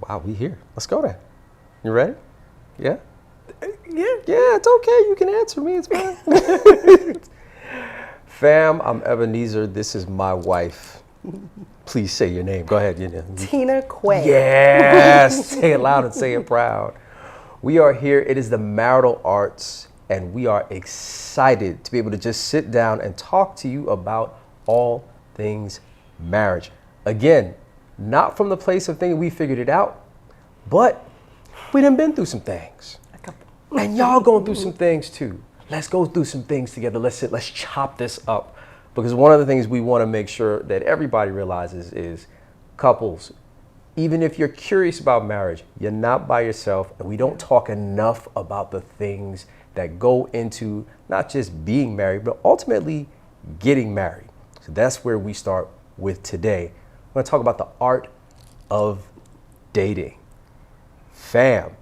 Wow, we here. Let's go then. You ready? Yeah? Yeah. Yeah, it's okay. You can answer me. It's fine. Fam, I'm Ebenezer. This is my wife. Please say your name. Go ahead. Tina Quaye. Yes. Say it loud and say it proud. We are here. It is the Marital Arts, and we are excited to be able to just sit down and talk to you about all things marriage. Again, not from the place of thinking we figured it out, but we done been through some things. A couple. And y'all going through some things too. Let's go through some things together. Let's chop this up. Because one of the things we want to make sure that everybody realizes is couples, even if you're curious about marriage, you're not by yourself, and we don't talk enough about the things that go into not just being married, but ultimately getting married. So that's where we start with today. We're going to talk about the art of dating. Fam,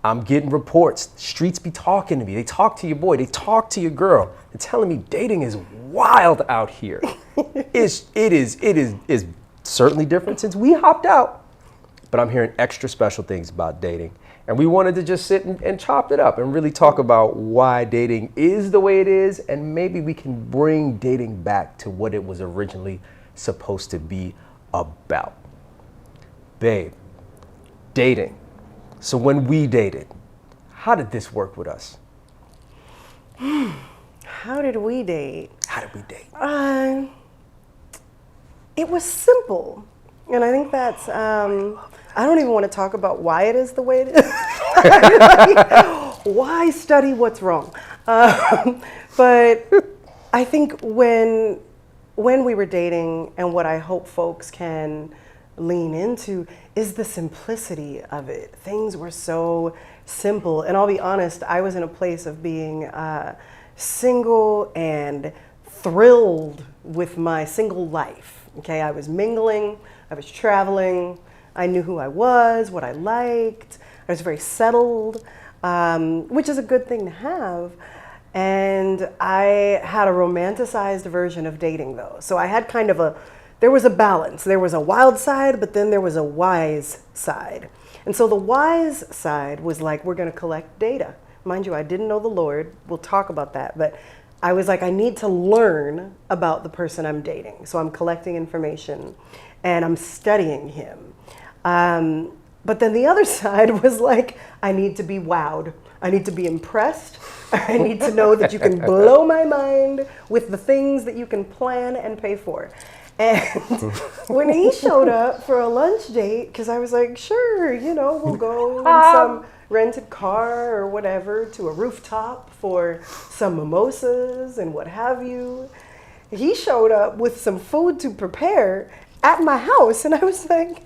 I'm getting reports. Streets be talking to me. They talk to your boy. They talk to your girl. They're telling me dating is wild out here. It is certainly different since we hopped out. But I'm hearing extra special things about dating. And we wanted to just sit and chop it up and really talk about why dating is the way it is. And maybe we can bring dating back to what it was originally supposed to be about. Babe, dating. So when we dated, how did this work with us? How did we date? How did we date? It was simple. And I think that's, I don't even want to talk about why it is the way it is. Why study what's wrong? But I think when we were dating, and what I hope folks can lean into is the simplicity of it. Things were so simple. And I'll be honest, I was in a place of being single and thrilled with my single life. Okay, I was mingling, I was traveling, I knew who I was, what I liked, I was very settled, which is a good thing to have. And I had a romanticized version of dating though. So I had kind of there was a balance. There was a wild side, but then there was a wise side. And so the wise side was like, we're gonna collect data. Mind you, I didn't know the Lord. We'll talk about that. But I was like, I need to learn about the person I'm dating. So I'm collecting information and I'm studying him. But then the other side was like, I need to be wowed. I need to be impressed. I need to know that you can blow my mind with the things that you can plan and pay for. And when he showed up for a lunch date, because I was like, sure, we'll go in some rented car or whatever to a rooftop for some mimosas and what have you. He showed up with some food to prepare at my house, and I was like,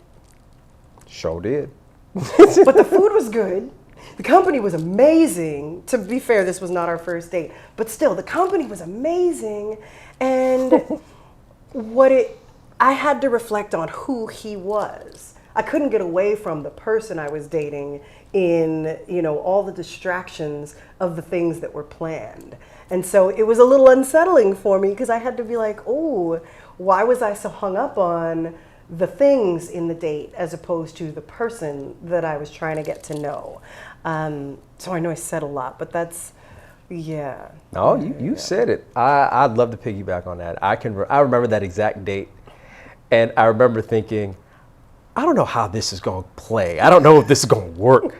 sure did. But the food was good. The company was amazing. To be fair, this was not our first date, but still, the company was amazing. And I had to reflect on who he was. I couldn't get away from the person I was dating in, all the distractions of the things that were planned. And so it was a little unsettling for me because I had to be like, oh, why was I so hung up on the things in the date as opposed to the person that I was trying to get to know? So I know I said a lot, but that's, yeah. No, you said it. I'd love to piggyback on that. I remember that exact date, and I remember thinking, I don't know how this is going to play. I don't know if this is going to work.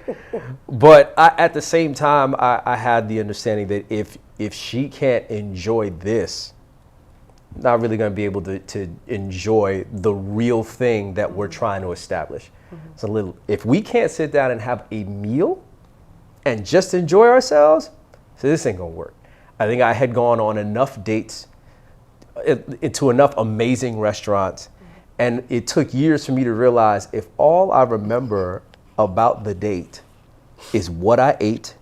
But at the same time, I had the understanding that if she can't enjoy this, not really going to be able to enjoy the real thing that we're trying to establish. Mm-hmm. If we can't sit down and have a meal and just enjoy ourselves, so this ain't gonna work. I think I had gone on enough dates into enough amazing restaurants, and it took years for me to realize if all I remember about the date is what I ate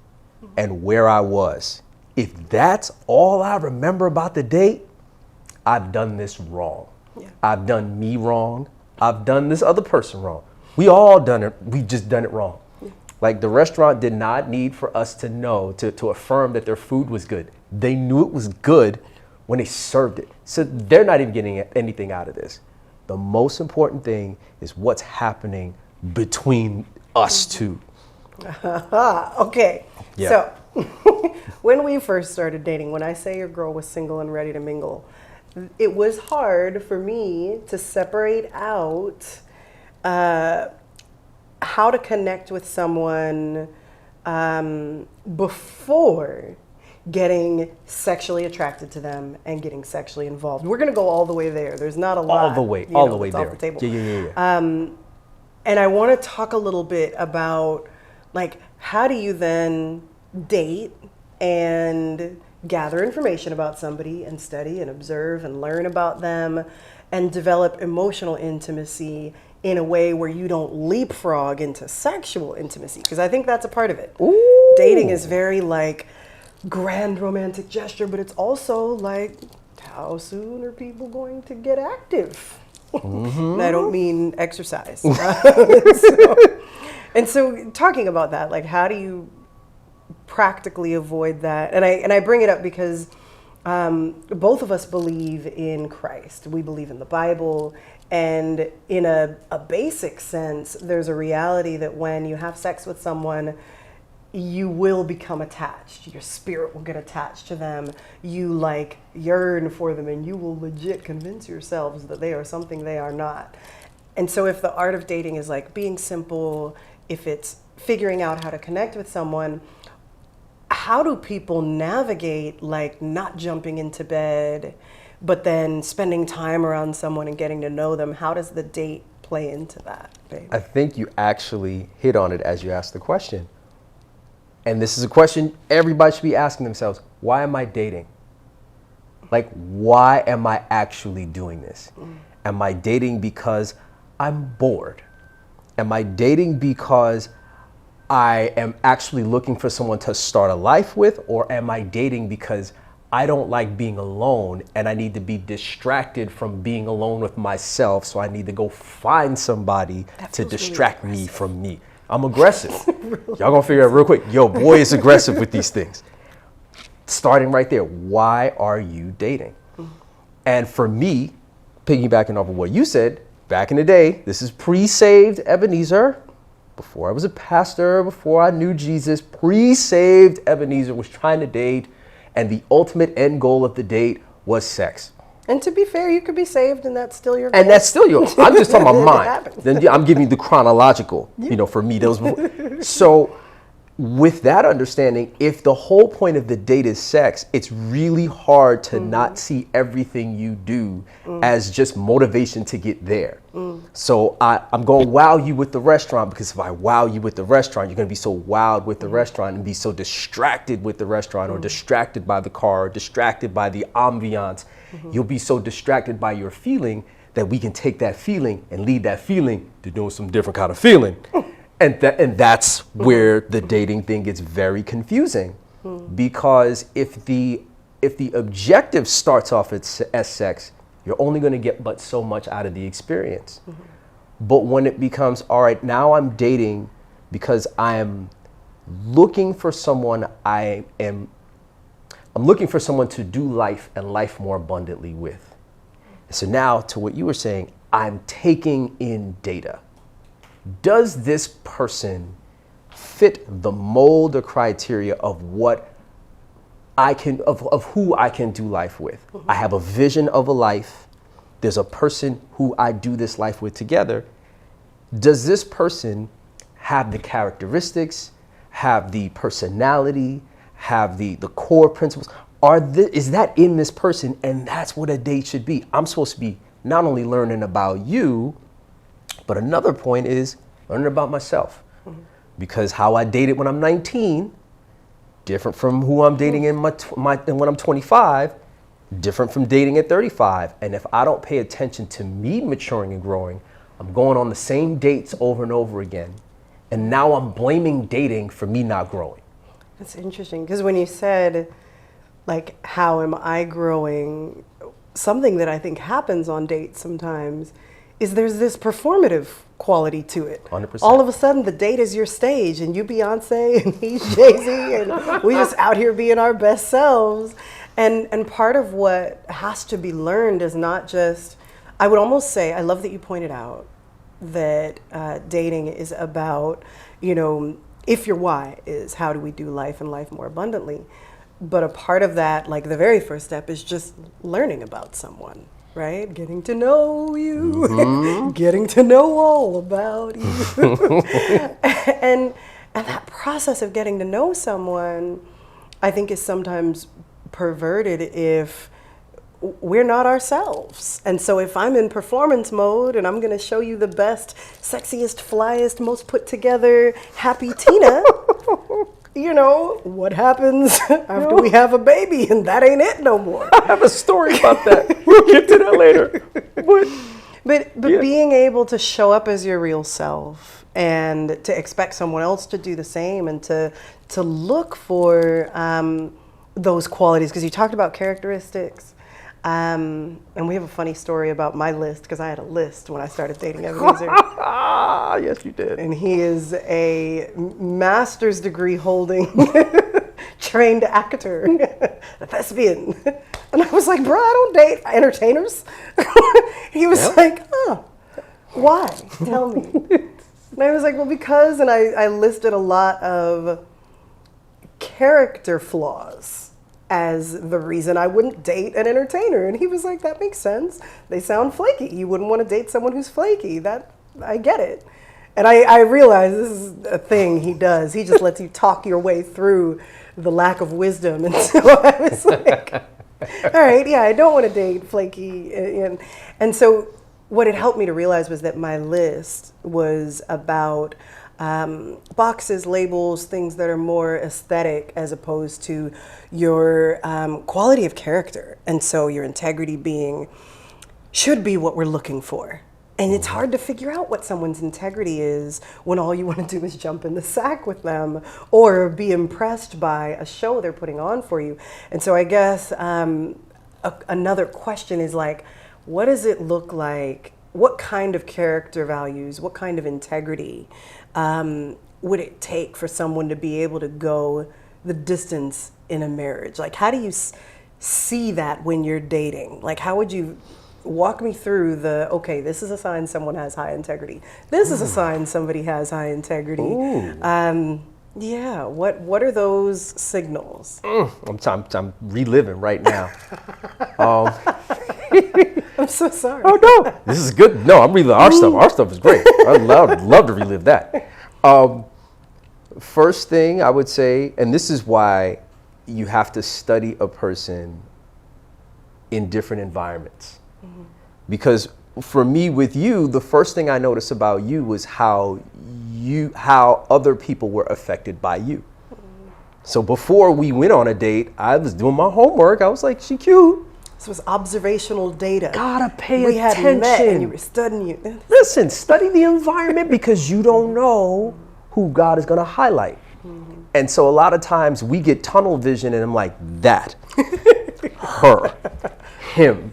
and where I was, if that's all I remember about the date, I've done this wrong. Yeah. I've done me wrong. I've done this other person wrong. We all done it. We just done it wrong. Yeah. Like the restaurant did not need for us to know, to affirm that their food was good. They knew it was good when they served it. So they're not even getting anything out of this. The most important thing is what's happening between us two. Okay. Yeah. So when we first started dating, when I say your girl was single and ready to mingle, it was hard for me to separate out how to connect with someone before getting sexually attracted to them and getting sexually involved. We're going to go all the way there. There's not a lot. All the way that's there. Off the table. Yeah. And I want to talk a little bit about, like, how do you then date and gather information about somebody and study and observe and learn about them and develop emotional intimacy in a way where you don't leapfrog into sexual intimacy? Because I think that's a part of it. Ooh. Dating is very, like, grand romantic gesture, but it's also like, how soon are people going to get active? And I don't mean exercise. And so talking about that, like, how do you practically avoid that? And I bring it up because both of us believe in Christ. We believe in the Bible. And in a basic sense, there's a reality that when you have sex with someone, you will become attached. Your spirit will get attached to them. You, like, yearn for them, and you will legit convince yourselves that they are something they are not. And so if the art of dating is like being simple, if it's figuring out how to connect with someone, how do people navigate, like, not jumping into bed, but then spending time around someone and getting to know them? How does the date play into that, babe? I think you actually hit on it as you asked the question. And this is a question everybody should be asking themselves. Why am I dating? Like, why am I actually doing this? Am I dating because I'm bored? Am I dating because I am actually looking for someone to start a life with? Or am I dating because I don't like being alone and I need to be distracted from being alone with myself, so I need to go find somebody to distract me from me? I'm aggressive. Y'all gonna figure out real quick. Yo, boy is aggressive with these things. Starting right there, why are you dating? And for me, piggybacking off of what you said, back in the day, this is pre-saved Ebenezer. Before I was a pastor, before I knew Jesus, pre-saved Ebenezer was trying to date, and the ultimate end goal of the date was sex. And to be fair, you could be saved and that's still your goal. And that's still yours. I'm just talking about mine. Then I'm giving you the chronological, for me. Those. So with that understanding, if the whole point of the date is sex, it's really hard to not see everything you do as just motivation to get there. So I'm going to wow you with the restaurant, because if I wow you with the restaurant, you're going to be so wowed with the restaurant and be so distracted with the restaurant, or distracted by the car, or distracted by the ambiance. You'll be so distracted by your feeling that we can take that feeling and lead that feeling to doing some different kind of feeling. And that's where the dating thing gets very confusing, because if the objective starts off as sex, you're only going to get but so much out of the experience. But when it becomes, all right, now I'm dating because I am looking for someone I'm looking for someone to do life and life more abundantly with. So now, to what you were saying, I'm taking in data. Does this person fit the mold or criteria of what I can, of who I can do life with? I have a vision of a life. There's a person who I do this life with together. Does this person have the characteristics, have the personality, have the core principles? Is that in this person? And that's what a date should be. I'm supposed to be not only learning about you, but another point is learning about myself. Because how I dated when I'm 19, different from who I'm dating when I'm 25, different from dating at 35. And if I don't pay attention to me maturing and growing, I'm going on the same dates over and over again. And now I'm blaming dating for me not growing. That's interesting, because when you said, like, how am I growing, something that I think happens on dates sometimes is there's this performative quality to it. 100%. All of a sudden, the date is your stage, and you Beyonce, and he's Jay-Z, and we just out here being our best selves. And part of what has to be learned is not just, I would almost say, I love that you pointed out that dating is about, if your why is how do we do life and life more abundantly. But a part of that, like the very first step, is just learning about someone, right? Getting to know you, getting to know all about you. and that process of getting to know someone, I think, is sometimes perverted if we're not ourselves. And so if I'm in performance mode and I'm going to show you the best, sexiest, flyest, most put together, happy Tina, what happens after we have a baby and that ain't it no more. I have a story about that. We'll get to that later. But yeah. Being able to show up as your real self and to expect someone else to do the same and to look for those qualities, because you talked about characteristics. And we have a funny story about my list, because I had a list when I started dating Ebenezer. Yes, you did. And he is a master's degree holding trained actor, a thespian. And I was like, bro, I don't date entertainers. He was like, why? Tell me. And I was like, well, because, and I listed a lot of character flaws as the reason I wouldn't date an entertainer. And he was like, that makes sense. They sound flaky. You wouldn't want to date someone who's flaky. I get it. And I realize this is a thing he does. He just lets you talk your way through the lack of wisdom. And so I was like, all right, yeah, I don't want to date flaky. And so what it helped me to realize was that my list was about boxes, labels, things that are more aesthetic as opposed to your quality of character. And so your integrity should be what we're looking for. And it's hard to figure out what someone's integrity is when all you want to do is jump in the sack with them or be impressed by a show they're putting on for you. And so I guess another question is like, what does it look like? What kind of character values, what kind of integrity would it take for someone to be able to go the distance in a marriage? Like, how do you see that when you're dating? Like, how would you walk me through okay, this is a sign someone has high integrity. This is a sign somebody has high integrity. Yeah, what are those signals? I'm reliving right now. I'm so sorry. Oh, no. This is good. No, I'm reliving our stuff. Our stuff is great. I'd love to relive that. First thing I would say, and this is why you have to study a person in different environments. Because for me, with you, the first thing I noticed about you was how other people were affected by you. So before we went on a date, I was doing my homework. I was like, she cute. This was observational data. Gotta pay we attention. We had met and you were studying you. Listen, study the environment because you don't know who God is gonna highlight. And so a lot of times we get tunnel vision and I'm like, that, her, him.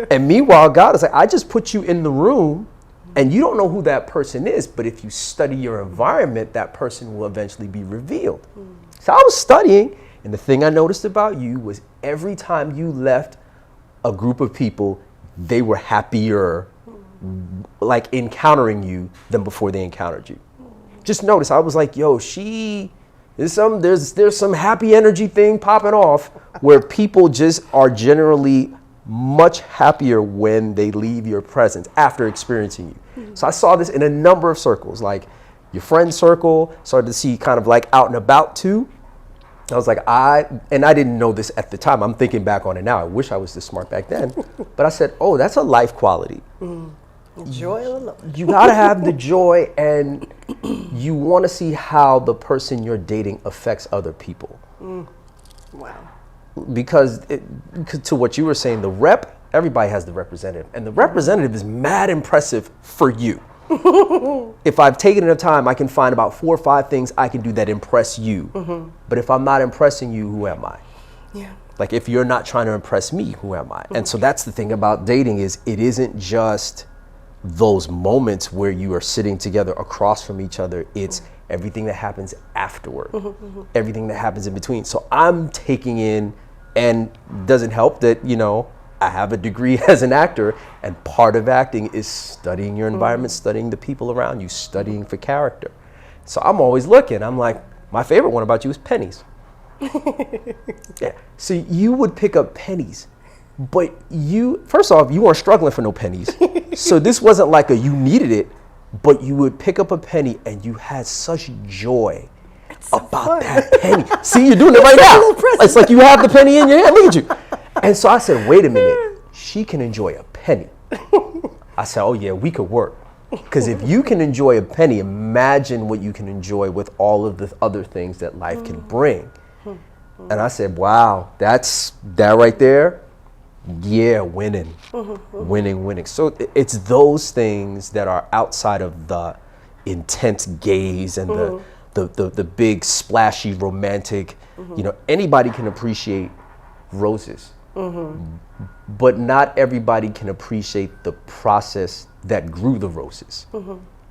And meanwhile, God is like, I just put you in the room and you don't know who that person is, but if you study your environment, that person will eventually be revealed. So I was studying, and the thing I noticed about you was every time you left a group of people, they were happier like encountering you than before they encountered you. Just notice, I was like, yo, there's some happy energy thing popping off where people just are generally much happier when they leave your presence after experiencing you. So I saw this in a number of circles, like your friend circle, started to see kind of like out and about too. I was like, I didn't know this at the time. I'm thinking back on it now. I wish I was this smart back then. But I said, oh, that's a life quality. Joy alone. You gotta have the joy, and you want to see how the person you're dating affects other people. Wow. Because to what you were saying, everybody has the representative, and the representative is mad impressive for you. If I've taken enough time, I can find about 4 or 5 things I can do that impress you. But if I'm not impressing you, who am I? Yeah. Like, if you're not trying to impress me, who am I? And so that's the thing about dating, is it isn't just those moments where you are sitting together across from each other. It's everything that happens afterward, everything that happens in between. So I'm taking in, and doesn't help that, I have a degree as an actor, and part of acting is studying your environment, studying the people around you, studying for character. So I'm always looking. I'm like, my favorite one about you is pennies. Yeah. So you would pick up pennies, but first off, you weren't struggling for no pennies. So this wasn't like you needed it, but you would pick up a penny and you had such joy about that penny. See, you're doing it right now. It's like you have the penny in your hand. Look at you. And so I said, wait a minute. She can enjoy a penny. I said, oh yeah, we could work. Because if you can enjoy a penny, imagine what you can enjoy with all of the other things that life can bring. And I said, wow, that right there. Yeah, winning. Winning. So it's those things that are outside of the intense gaze and the big splashy romantic. Anybody can appreciate roses, but not everybody can appreciate the process that grew the roses.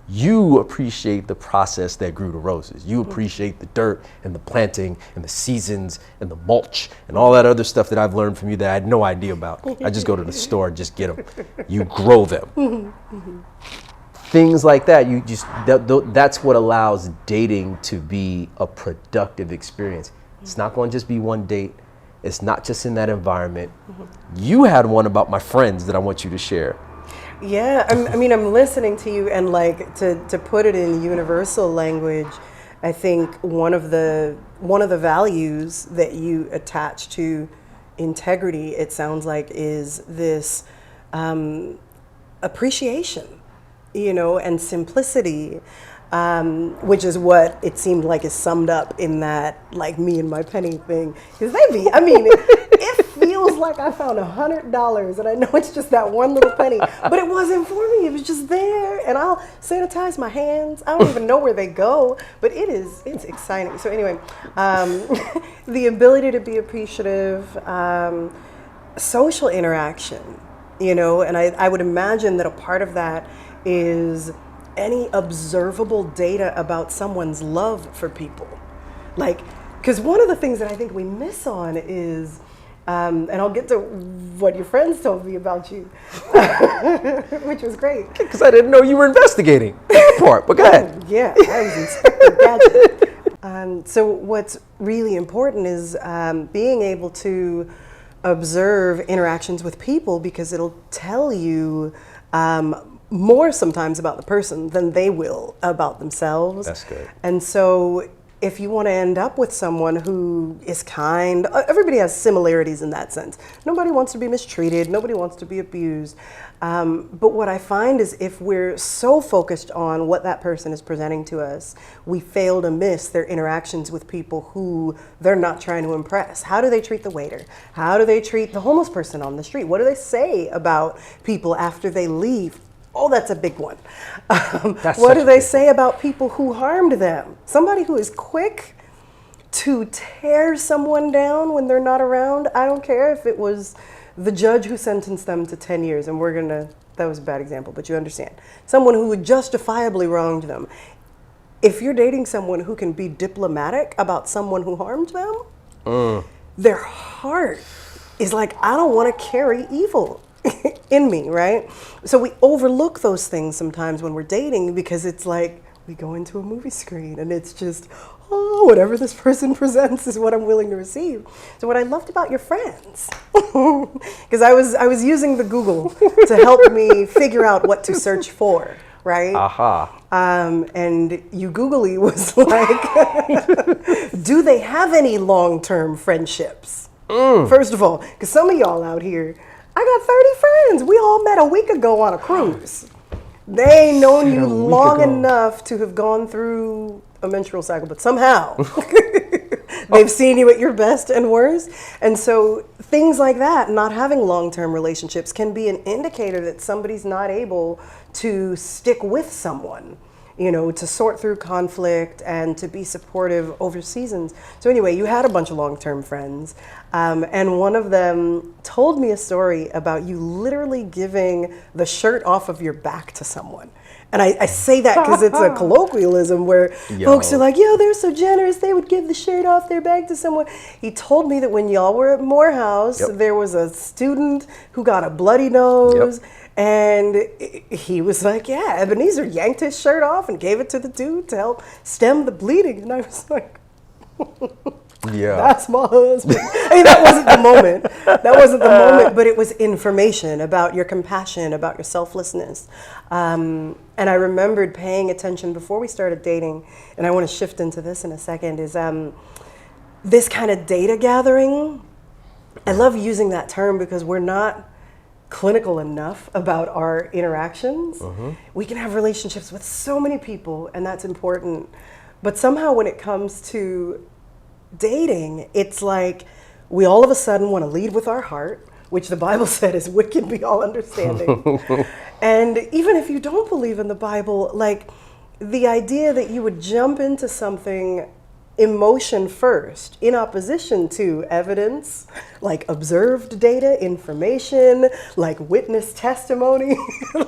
You appreciate the process that grew the roses. You appreciate the dirt and the planting and the seasons and the mulch and all that other stuff that I've learned from you that I had no idea about. I just go to the store and just get them. You grow them. Things like that, that's what allows dating to be a productive experience. It's not going to just be one date. It's not just in that environment. You had one about my friends that I want you to share. Yeah, I'm listening to you, and like to put it in universal language, I think one of the values that you attach to integrity, it sounds like, is this appreciation, and simplicity, which is what it seemed like is summed up in that, like, me and my penny thing. Because it feels like I found $100, and I know it's just that one little penny, but it wasn't for me. It was just there, and I'll sanitize my hands. I don't even know where they go, but it's exciting. So anyway, the ability to be appreciative, social interaction, and I would imagine that a part of that is any observable data about someone's love for people. Like, because one of the things that I think we miss on is, and I'll get to what your friends told me about you, which was great. Because I didn't know you were investigating that part, but go ahead. Yeah, I was Inspector Gadget. So what's really important is being able to observe interactions with people, because it'll tell you more sometimes about the person than they will about themselves. That's good. And so if you want to end up with someone who is kind, everybody has similarities in that sense. Nobody wants to be mistreated. Nobody wants to be abused. But what I find is if we're so focused on what that person is presenting to us, we fail to miss their interactions with people who they're not trying to impress. How do they treat the waiter? How do they treat the homeless person on the street? What do they say about people after they leave? Oh, that's a big one. What do they say about people who harmed them? Somebody who is quick to tear someone down when they're not around. I don't care if it was the judge who sentenced them to 10 years, and that was a bad example, but you understand. Someone who would justifiably wronged them. If you're dating someone who can be diplomatic about someone who harmed them, their heart is like, I don't want to carry evil in me, right? So we overlook those things sometimes when we're dating, because it's like we go into a movie screen and it's just, whatever this person presents is what I'm willing to receive. So what I loved about your friends, because I was using the Google to help me figure out what to search for, right? And you googly was like, do they have any long-term friendships? First of all, because some of y'all out here, I got 30 friends. We all met a week ago on a cruise. They ain't known you long enough to have gone through a menstrual cycle, but somehow they've seen you at your best and worst. And so things like that, not having long-term relationships, can be an indicator that somebody's not able to stick with someone. to sort through conflict and to be supportive over seasons. So anyway, you had a bunch of long-term friends, and one of them told me a story about you literally giving the shirt off of your back to someone. And I say that because it's a colloquialism where folks are like, yo, they're so generous, they would give the shirt off their back to someone. He told me that when y'all were at Morehouse, there was a student who got a bloody nose. And he was like, yeah, Ebenezer yanked his shirt off and gave it to the dude to help stem the bleeding. And I was like, that's my husband. I mean, that wasn't the moment. That wasn't the moment, but it was information about your compassion, about your selflessness. And I remembered paying attention before we started dating, and I want to shift into this in a second, is this kind of data gathering. I love using that term because we're not clinical enough about our interactions. We can have relationships with so many people, and that's important. But somehow when it comes to dating, it's like we all of a sudden want to lead with our heart, which the Bible said is wicked beyond understanding. And even if you don't believe in the Bible, like the idea that you would jump into something emotion first in opposition to evidence, like observed data, information, like witness testimony.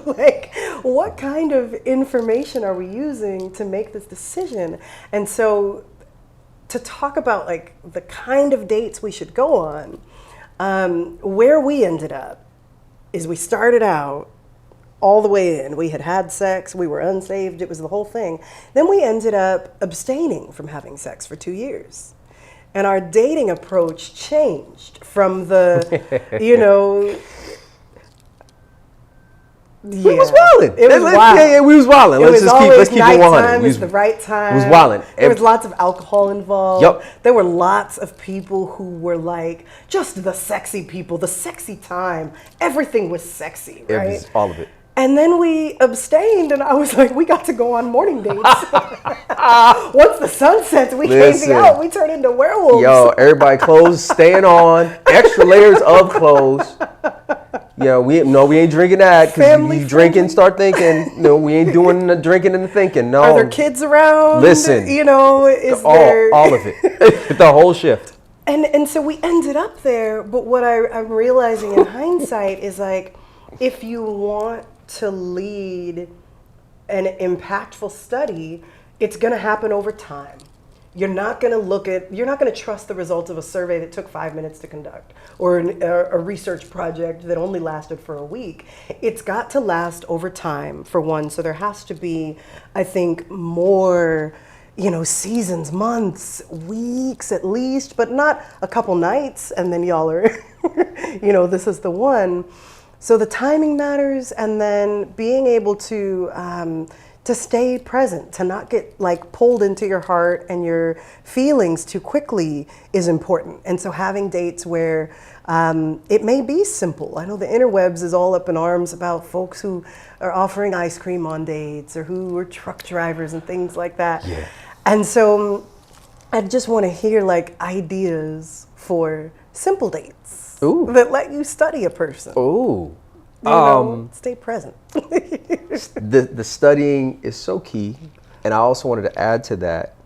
Like, what kind of information are we using to make this decision? And so to talk about like the kind of dates we should go on, where we ended up is we started out all the way in. We had had sex, we were unsaved, it was the whole thing. Then we ended up abstaining from having sex for 2 years. And our dating approach changed from the, we was wilding. It was wild. Yeah, we was wilding. Let's keep it 100. It was the right time. It was wilding. There was lots of alcohol involved. There were lots of people who were like, just the sexy people, the sexy time. Everything was sexy, right? It was all of it. And then we abstained, and I was like, we got to go on morning dates. Once the sun sets, we can't be out. We turn into werewolves. Yo, everybody clothes staying on, extra layers of clothes. We ain't drinking that, because you drink and start thinking. No, we ain't doing the drinking and the thinking. No. Are there kids around? Listen. All of it. The whole shift. And so we ended up there, but what I'm realizing in hindsight is like, if you want to lead an impactful study, it's going to happen over time. You're not going to trust the results of a survey that took 5 minutes to conduct, or a research project that only lasted for a week. It's got to last over time, for one. So there has to be, I think, more, seasons, months, weeks at least, but not a couple nights and then y'all are, this is the one. So the timing matters, and then being able to stay present, to not get like pulled into your heart and your feelings too quickly is important. And so having dates where it may be simple. I know the interwebs is all up in arms about folks who are offering ice cream on dates, or who are truck drivers and things like that. Yeah. And so I just want to hear like ideas for simple dates. Ooh. That let you study a person. Ooh. Stay present. The studying is so key. And I also wanted to add to that,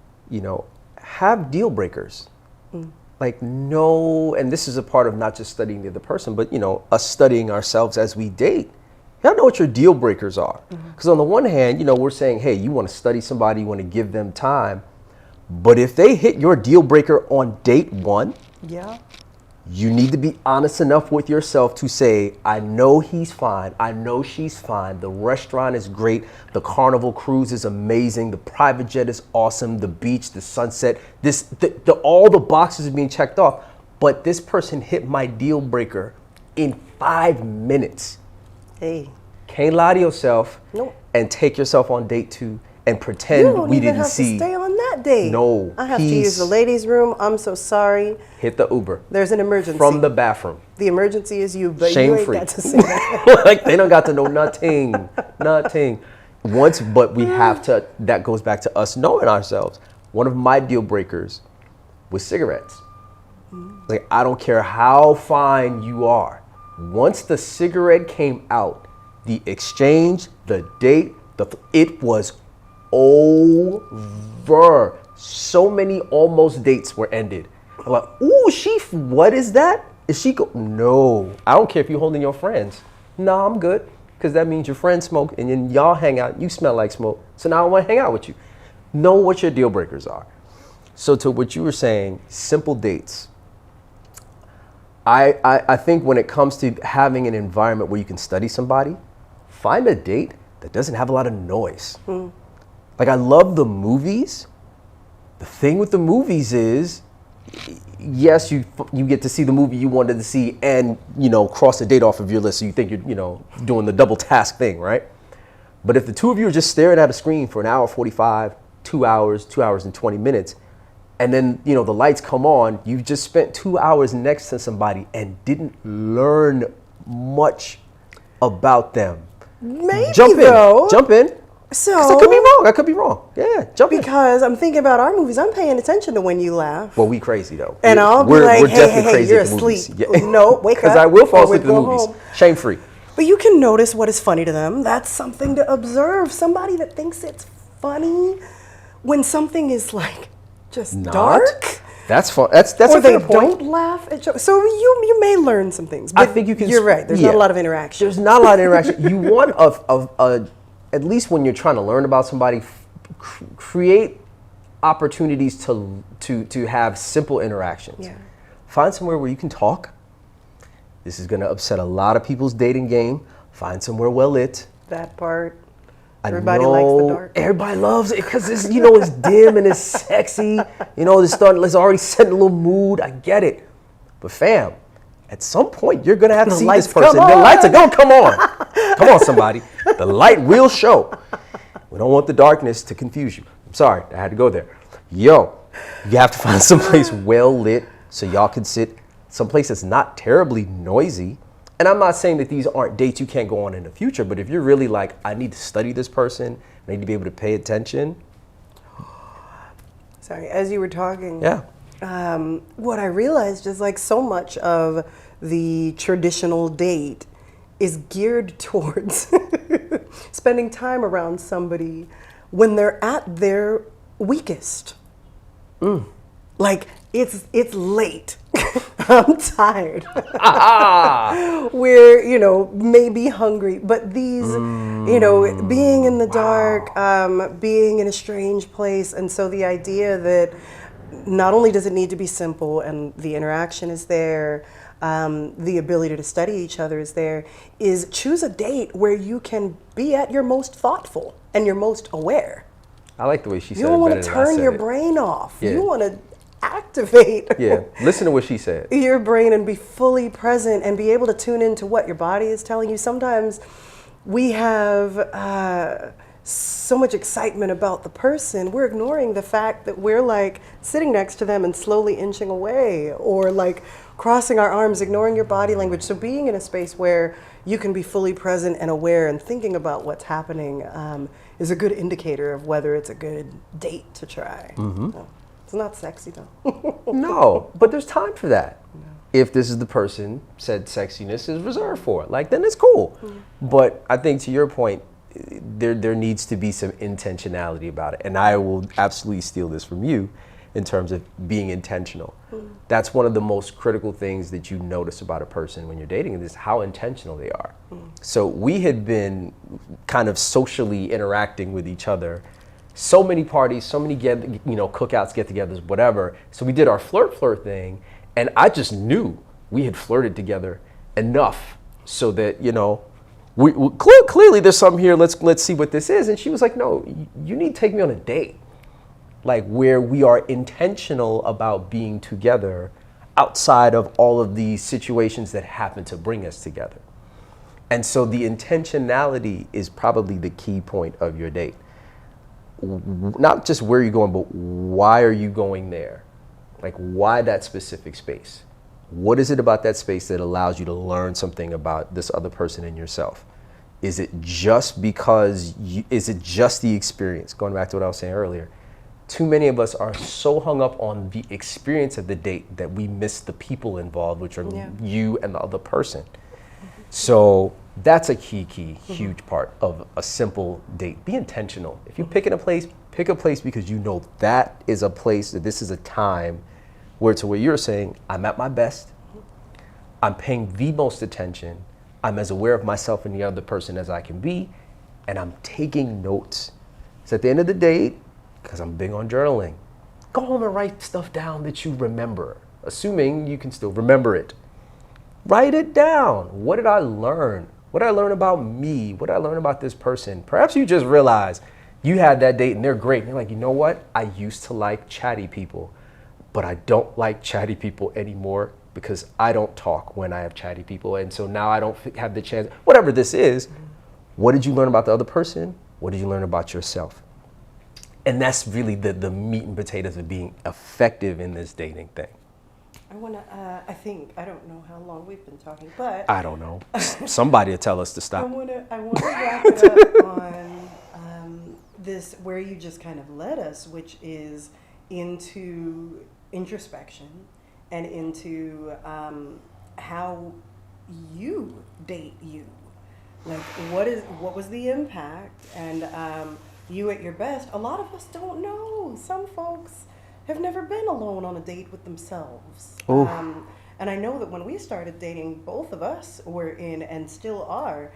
have deal breakers. Like, and this is a part of not just studying the other person, but, us studying ourselves as we date. You gotta know what your deal breakers are. Because on the one hand, we're saying, hey, you want to study somebody, you want to give them time. But if they hit your deal breaker on date 1, you need to be honest enough with yourself to say, I know he's fine. I know she's fine. The restaurant is great. The Carnival cruise is amazing. The private jet is awesome. The beach, the sunset, all the boxes are being checked off. But this person hit my deal breaker in 5 minutes. Hey. Can't lie to yourself. Nope. And take yourself on date 2 and pretend we didn't see. You don't even have to stay on that date. No. I have to use the ladies' room. I'm so sorry. Hit the Uber. There's an emergency. From the bathroom. The emergency is you, but shame you ain't free. got to say that. Like, they don't got to know nothing. But we have to, that goes back to us knowing ourselves. One of my deal breakers was cigarettes. Like, I don't care how fine you are. Once the cigarette came out, the exchange, the date, it was over. So many almost dates were ended. I'm like, ooh, what is that? Is she no, I don't care if you're holding your friends. No, I'm good. Because that means your friends smoke and then y'all hang out. You smell like smoke. So now I want to hang out with you. Know what your deal breakers are. So to what you were saying, simple dates. I think when it comes to having an environment where you can study somebody, find a date that doesn't have a lot of noise. Like, I love the movies. The thing with the movies is, yes, you get to see the movie you wanted to see and, cross a date off of your list. So you think you're, doing the double task thing, right? But if the two of you are just staring at a screen for an hour 45, 2 hours and 20 minutes, and then, the lights come on, you've just spent 2 hours next to somebody and didn't learn much about them. Maybe, Jump in. So, 'cause I could be wrong. Yeah, jump in. Because I'm thinking about our movies. I'm paying attention to when you laugh. Well, we crazy though. And I'll be like, hey, you're at the movies. asleep. Yeah. No, wake up. Because I will fall or asleep in the go movies. home. Shame free. But you can notice what is funny to them. That's something to observe. Somebody that thinks it's funny when something is like just dark. That's fun. That's or a fair they point. don't laugh at jokes. So you may learn some things. But I think you can. You're right. There's not a lot of interaction. There's not a lot of interaction. You want at least when you're trying to learn about somebody, create opportunities to have simple interactions. Yeah. Find somewhere where you can talk. This is going to upset a lot of people's dating game. Find somewhere well lit. That part. Everybody likes the dark. Everybody loves it because it's it's dim and it's sexy. It's already setting a little mood. I get it, but fam, at some point you're gonna have to see this person. The lights are gonna come on. Come on, somebody. The light will show. We don't want the darkness to confuse you. I'm sorry, I had to go there. You have to find someplace well lit so y'all can sit. Someplace that's not terribly noisy. And I'm not saying that these aren't dates you can't go on in the future, but if you're really like, I need to study this person, I need to be able to pay attention. Sorry, as you were talking, Yeah. What I realized is like so much of the traditional date is geared towards spending time around somebody when they're at their weakest. Like it's late. I'm tired. We're, maybe hungry, but these, being in the dark, being in a strange place. And so the idea that not only does it need to be simple and the interaction is there, the ability to study each other is there, is choose a date where you can be at your most thoughtful and your most aware. I like the way she said it. You don't want better to than I turn said your it. brain off. Yeah. You want to activate Listen to what she said. your brain and be fully present and be able to tune into what your body is telling you. Sometimes we have so much excitement about the person, we're ignoring the fact that we're like sitting next to them and slowly inching away, or like crossing our arms, ignoring your body language. So being in a space where you can be fully present and aware and thinking about what's happening is a good indicator of whether it's a good date to try. It's not sexy though. No, but there's time for that. If this is the person said sexiness is reserved for, then it's cool. But I think to your point, there needs to be some intentionality about it. And I will absolutely steal this from you in terms of being intentional. That's one of the most critical things that you notice about a person when you're dating is how intentional they are. So we had been kind of socially interacting with each other. So many parties, so many cookouts, get-togethers, whatever. So we did our flirt thing, and I just knew we had flirted together enough so that we clearly there's something here. Let's see what this is. And she was like, "No, you need to take me on a date, where we are intentional about being together, outside of all of these situations that happen to bring us together." And so the intentionality is probably the key point of your date. Not just where you're going, but why are you going there? Why that specific space? What is it about that space that allows you to learn something about this other person and yourself? Is it just because is it just the experience? Going back to what I was saying earlier, too many of us are so hung up on the experience of the date that we miss the people involved, which are you and the other person. So that's a huge part of a simple date. Be intentional. If you're picking a place, pick a place because you know that is a place, that this is a time where to where you're saying, I'm at my best, I'm paying the most attention, I'm as aware of myself and the other person as I can be, and I'm taking notes. So at the end of the day, because I'm big on journaling, go home and write stuff down that you remember, assuming you can still remember it. Write it down. What did I learn? What did I learn about me? What did I learn about this person? Perhaps you just realize you had that date and they're great. And you're like, you know what? I used to like chatty people, but I don't like chatty people anymore because I don't talk when I have chatty people. And so now I don't have the chance, whatever this is. What did you learn about the other person? What did you learn about yourself? And that's really the meat and potatoes of being effective in this dating thing. I don't know how long we've been talking, but I don't know. Somebody will tell us to stop. I want to wrap it up on this, where you just kind of led us, which is into introspection and into how you date you. Like, what was the impact? And you at your best. A lot of us don't know. Some folks have never been alone on a date with themselves. And I know that when we started dating, both of us were in, and still are,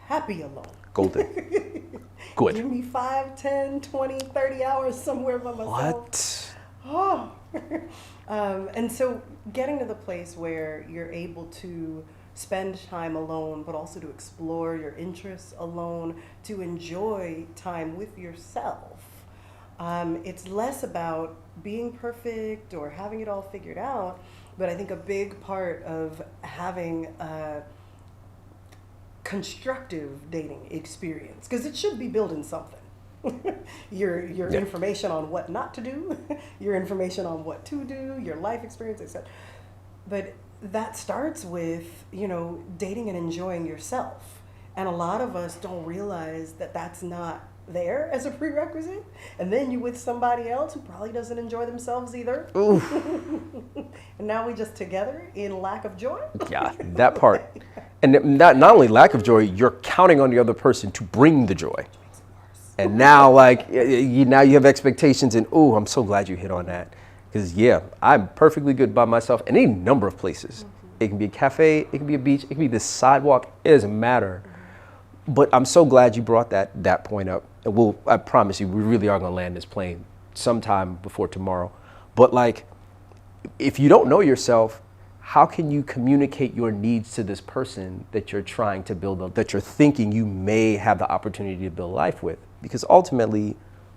happy alone. Golden. Good. Give me 5, 10, 20, 30 hours somewhere by myself. What? Oh. And so getting to the place where you're able to spend time alone, but also to explore your interests alone, to enjoy time with yourself. It's less about being perfect or having it all figured out, but I think a big part of having a constructive dating experience, because it should be building something. your information on what not to do, your information on what to do, your life experience, etc. But that starts with, dating and enjoying yourself. And a lot of us don't realize that that's not there as a prerequisite. And then you're with somebody else who probably doesn't enjoy themselves either. And now we just together in lack of joy. Yeah, that part. And not only lack of joy, you're counting on the other person to bring the joy. And now, now you have expectations, and I'm so glad you hit on that. Because, I'm perfectly good by myself in any number of places. It can be a cafe, it can be a beach, it can be the sidewalk, it doesn't matter. But I'm so glad you brought that point up. And I promise you, we really are going to land this plane sometime before tomorrow. But if you don't know yourself, how can you communicate your needs to this person that you're trying to build, that you're thinking you may have the opportunity to build life with? Because ultimately,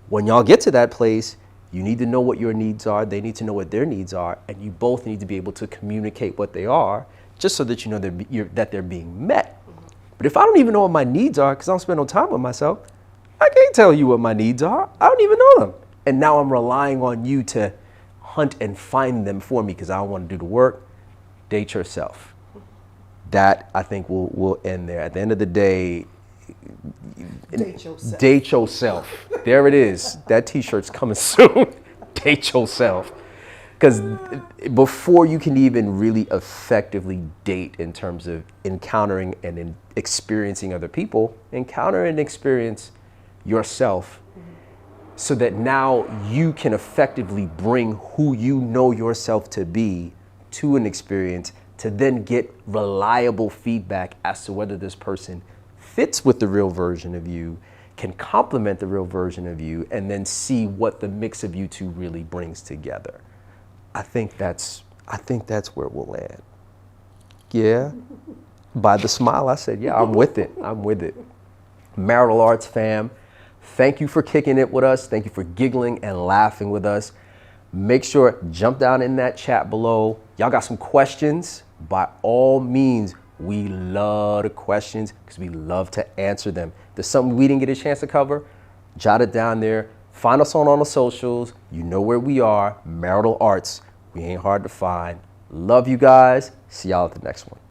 when y'all get to that place, you need to know what your needs are, they need to know what their needs are, and you both need to be able to communicate what they are, just so that you know that they're being met. But if I don't even know what my needs are, because I don't spend no time with myself, I can't tell you what my needs are. I don't even know them. And now I'm relying on you to hunt and find them for me because I don't want to do the work. Date yourself. That, I think, will end there. At the end of the day, Date yourself. Date yourself. There it is. That t-shirt's coming soon. Date yourself. Because before you can even really effectively date in terms of encountering and experiencing other people, encounter and experience yourself so that now you can effectively bring who you know yourself to be to an experience to then get reliable feedback as to whether this person fits with the real version of you, can complement the real version of you, and then see what the mix of you two really brings together. I think that's where we'll land. Yeah. By the smile, I said, I'm with it. I'm with it. Marital Arts fam, thank you for kicking it with us. Thank you for giggling and laughing with us. Make sure, jump down in that chat below. Y'all got some questions? By all means, we love the questions because we love to answer them. If there's something we didn't get a chance to cover, jot it down there. Find us on all the socials. You know where we are. Marital Arts. We ain't hard to find. Love you guys. See y'all at the next one.